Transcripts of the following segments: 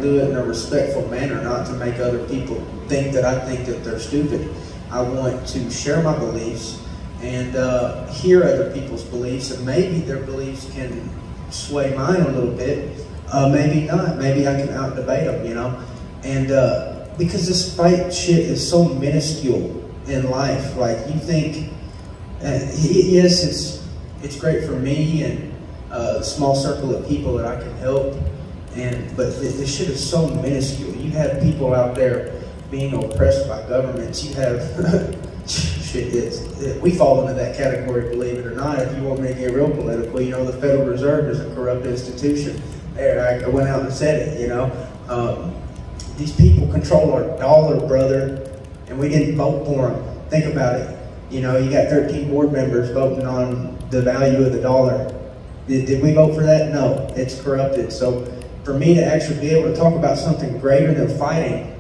do it in a respectful manner, not to make other people think that I think that they're stupid. I want to share my beliefs and hear other people's beliefs, and maybe their beliefs can sway mine a little bit. Maybe not. Maybe I can out-debate them, you know? And because this fight shit is so minuscule in life. Like, you think, yes, it's great for me and a small circle of people that I can help, but this shit is so minuscule. You have people out there being oppressed by governments. You have shit. We fall into that category, believe it or not. If you want me to get real political, you know, the Federal Reserve is a corrupt institution. There, I went out and said it. You know, these people control our dollar, brother, and we didn't vote for them. Think about it. You know, you got 13 board members voting on the value of the dollar. Did we vote for that? No, it's corrupted. So for me to actually be able to talk about something greater than fighting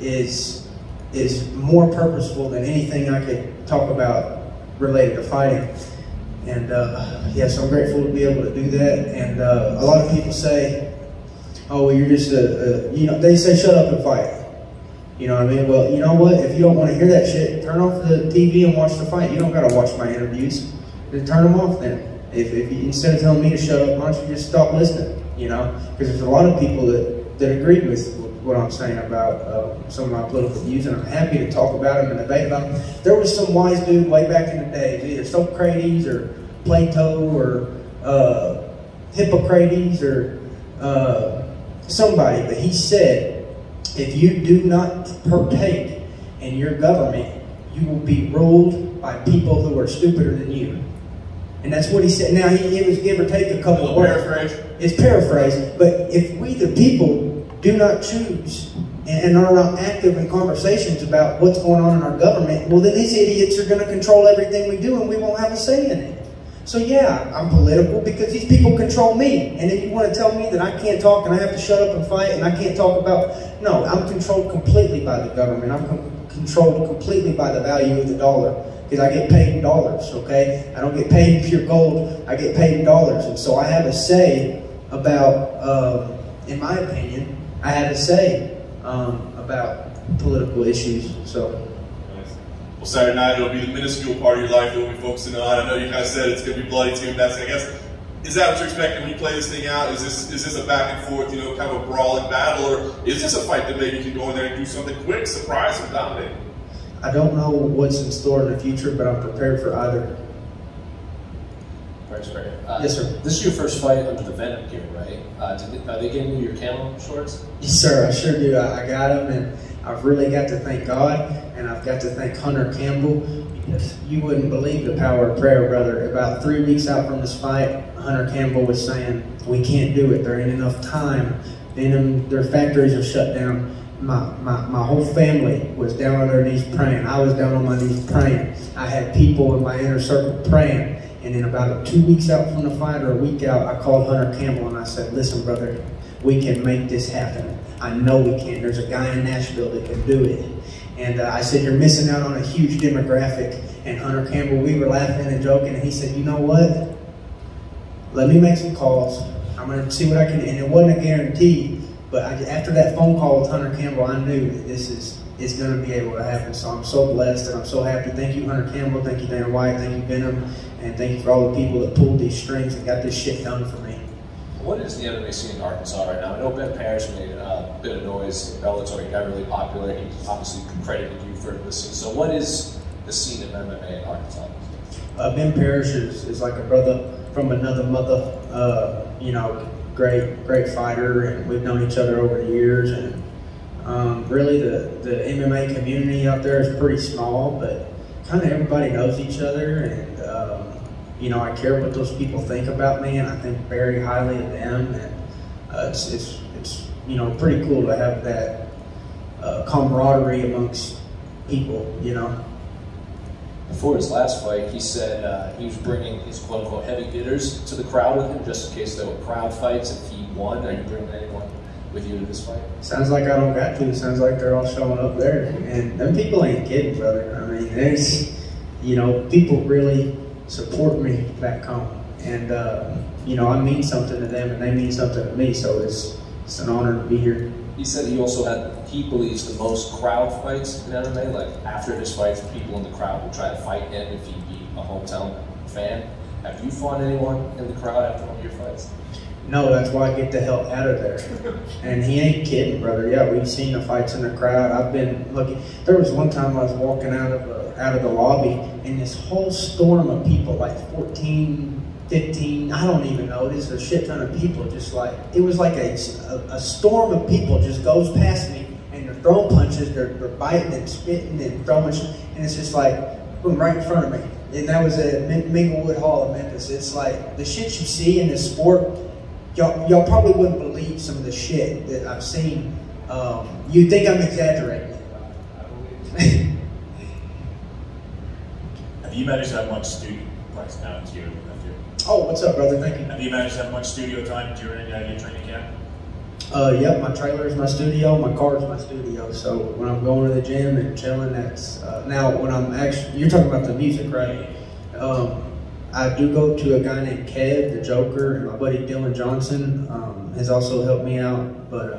is more purposeful than anything I could talk about related to fighting. And yes, I'm grateful to be able to do that. And a lot of people say, oh, well, you're just you know, they say shut up and fight. You know what I mean? Well, you know what? If you don't want to hear that shit, turn off the TV and watch the fight. You don't got to watch my interviews. Just turn them off then. If you, instead of telling me to shut up, why don't you just stop listening? You know? Because there's a lot of people that agree with what I'm saying about some of my political views, and I'm happy to talk about them and debate about them. There was some wise dude way back in the day, either Socrates or Plato or Hippocrates or somebody, but he said, if you do not partake in your government, you will be ruled by people who are stupider than you. And that's what he said. Now, it was give or take a couple of words. Paraphrase. It's paraphrased. But if we, the people, do not choose and are not active in conversations about what's going on in our government, well, then these idiots are going to control everything we do and we won't have a say in it. So yeah, I'm political because these people control me. And if you want to tell me that I can't talk and I have to shut up and fight and I can't talk about... No, I'm controlled completely by the government. I'm controlled completely by the value of the dollar. Because I get paid in dollars, okay? I don't get paid in pure gold. I get paid in dollars. And so I have a say about, in my opinion, I have a say about political issues. So... Well, Saturday night, it'll be the minuscule part of your life that we'll be focusing on. I know you kind of said it's going to be bloody, it's going to be messy. I guess, is that what you're expecting when you play this thing out? Is this a back and forth, you know, kind of a brawling battle? Or is this a fight that maybe you can go in there and do something quick, surprise, and dominate? I don't know what's in store in the future, but I'm prepared for either. Bryce, yes, sir. This is your first fight under the Venom gear, right? Are they giving you your camo shorts? Yes, sir, I sure do. I got them, and I've really got to thank God, and I've got to thank Hunter Campbell, because you wouldn't believe the power of prayer, brother. About 3 weeks out from this fight, Hunter Campbell was saying, we can't do it. There ain't enough time. Their factories are shut down. My whole family was down on their knees praying. I was down on my knees praying. I had people in my inner circle praying. And then about 2 weeks out from the fight, or a week out, I called Hunter Campbell and I said, listen, brother, we can make this happen. I know we can. There's a guy in Nashville that can do it. And I said, you're missing out on a huge demographic. And Hunter Campbell, we were laughing and joking, and he said, you know what? Let me make some calls. I'm going to see what I can do. And it wasn't a guarantee, but after that phone call with Hunter Campbell, I knew that this is going to be able to happen. So I'm so blessed and I'm so happy. Thank you, Hunter Campbell. Thank you, Dana White. Thank you, Venom. And thank you for all the people that pulled these strings and got this shit done for me. What is the MMA scene in Arkansas right now? I know Ben Parrish made a bit of noise in Bellator. He got really popular. He obviously credited you for the scene. So what is the scene in MMA in Arkansas? Ben Parrish is like a brother from another mother. You know, great fighter, and we've known each other over the years. And really, the MMA community out there is pretty small, but kind of everybody knows each other. And you know, I care what those people think about me, and I think very highly of them. And it's you know, pretty cool to have that camaraderie amongst people, you know. Before his last fight, he said he was bringing his quote-unquote heavy hitters to the crowd with him, just in case there were crowd fights if he won. Are you bringing anyone with you to this fight? Sounds like I don't got to. It sounds like they're all showing up there. And them people ain't kidding, brother. I mean, there's, you know, people really support me back home. And, you know, I mean something to them and they mean something to me. So It's an honor to be here. He said he believes the most crowd fights in MMA, like after his fights, people in the crowd will try to fight him if he beat a hometown fan. Have you fought anyone in the crowd after one of your fights? No, that's why I get the hell out of there. And he ain't kidding, brother. Yeah, we've seen the fights in the crowd. I've been looking. There was one time I was walking out of the lobby, and this whole storm of people, like 14, 15, I don't even know. There's a shit ton of people. Just like it was like a storm of people just goes past me, and they're throwing punches, they're biting and spitting and throwing, and it's just like boom, right in front of me. And that was at Minglewood Hall of Memphis. It's like the shit you see in this sport. Y'all probably wouldn't believe some of the shit that I've seen. You'd think I'm exaggerating. Have you managed to have much studio price now into your Oh, what's up, brother? Thank you. Have you managed to have much studio time during your training camp? Yep, my trailer is my studio, my car is my studio. So when I'm going to the gym and chilling, that's now when I'm actually. You're talking about the music, right? I do go to a guy named Kev, the Joker, and my buddy Dylan Johnson has also helped me out. But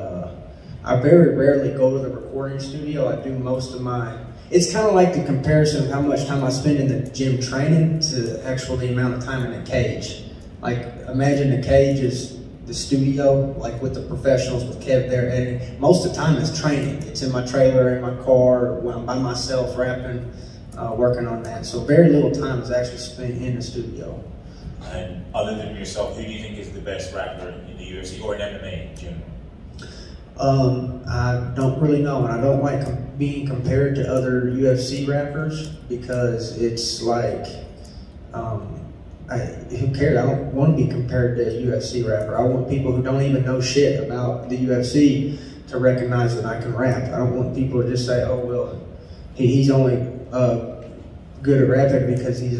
I very rarely go to the recording studio. I do most of my. It's kind of like the comparison of how much time I spend in the gym training to the amount of time in the cage. Like imagine the cage is the studio, like with the professionals, with Kev there editing. Most of the time it's training. It's in my trailer, in my car, when I'm by myself rapping. Working on that. So very little time is actually spent in the studio. And other than yourself, who do you think is the best rapper in the UFC or in MMA in general? I don't really know, and I don't like being compared to other UFC rappers because it's like, who cares? I don't want to be compared to a UFC rapper. I want people who don't even know shit about the UFC to recognize that I can rap. I don't want people to just say, oh, well, he's only good at rapping because he's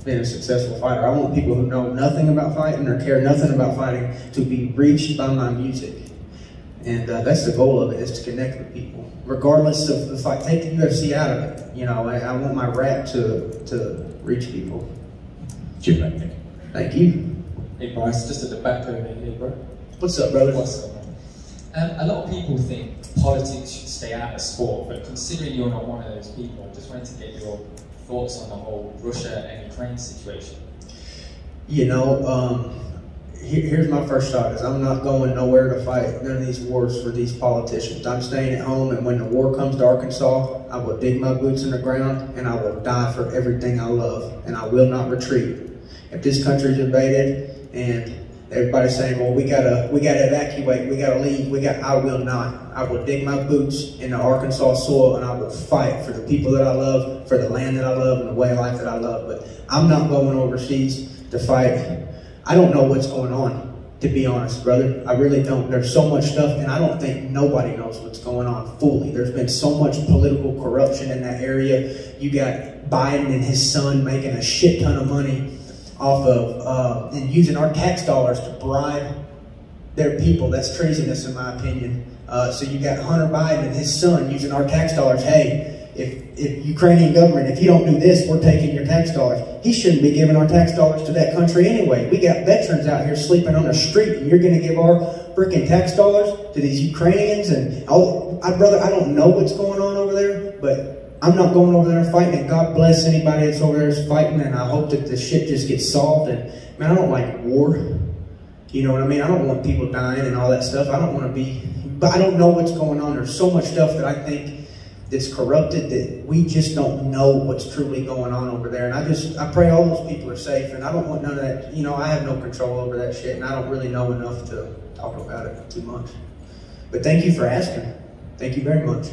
been a successful fighter. I want people who know nothing about fighting or care nothing about fighting to be reached by my music. And that's the goal of it, is to connect with people. Regardless of if I take the UFC out of it, you know, I want my rap to reach people. Cheers, mate. Thank you. Thank you. Hey Bryce, just at the back over here, bro. What's up, brother? What's up, man? A lot of people think politics should stay out of sport, but considering you're not one of those people, I just wanted to get your thoughts on the whole Russia and Ukraine situation. You know, here's my first thought, is I'm not going nowhere to fight none of these wars for these politicians. I'm staying at home, and when the war comes to Arkansas, I will dig my boots in the ground, and I will die for everything I love, and I will not retreat. If this country's invaded, and everybody's saying, well, we gotta evacuate, we gotta leave, I will not. I will dig my boots in the Arkansas soil, and I will fight for the people that I love, for the land that I love, and the way of life that I love. But I'm not going overseas to fight. I don't know what's going on, to be honest, brother. I really don't. There's so much stuff, and I don't think nobody knows what's going on fully. There's been so much political corruption in that area. You got Biden and his son making a shit ton of money off of and using our tax dollars to bribe their people. That's treasonous, in my opinion. So you got Hunter Biden and his son using our tax dollars. Hey, if Ukrainian government, if you don't do this, we're taking your tax dollars. He shouldn't be giving our tax dollars to that country anyway. We got veterans out here sleeping on the street, and you're going to give our freaking tax dollars to these Ukrainians? And brother, I don't know what's going on over there, but I'm not going over there and fighting, and God bless anybody that's over there fighting, and I hope that this shit just gets solved. And man, I don't like war. You know what I mean? I don't want people dying and all that stuff. I don't want to be, but I don't know what's going on. There's so much stuff that I think that's corrupted that we just don't know what's truly going on over there. And I pray all those people are safe, and I don't want none of that. You know, I have no control over that shit, and I don't really know enough to talk about it too much. But thank you for asking. Thank you very much.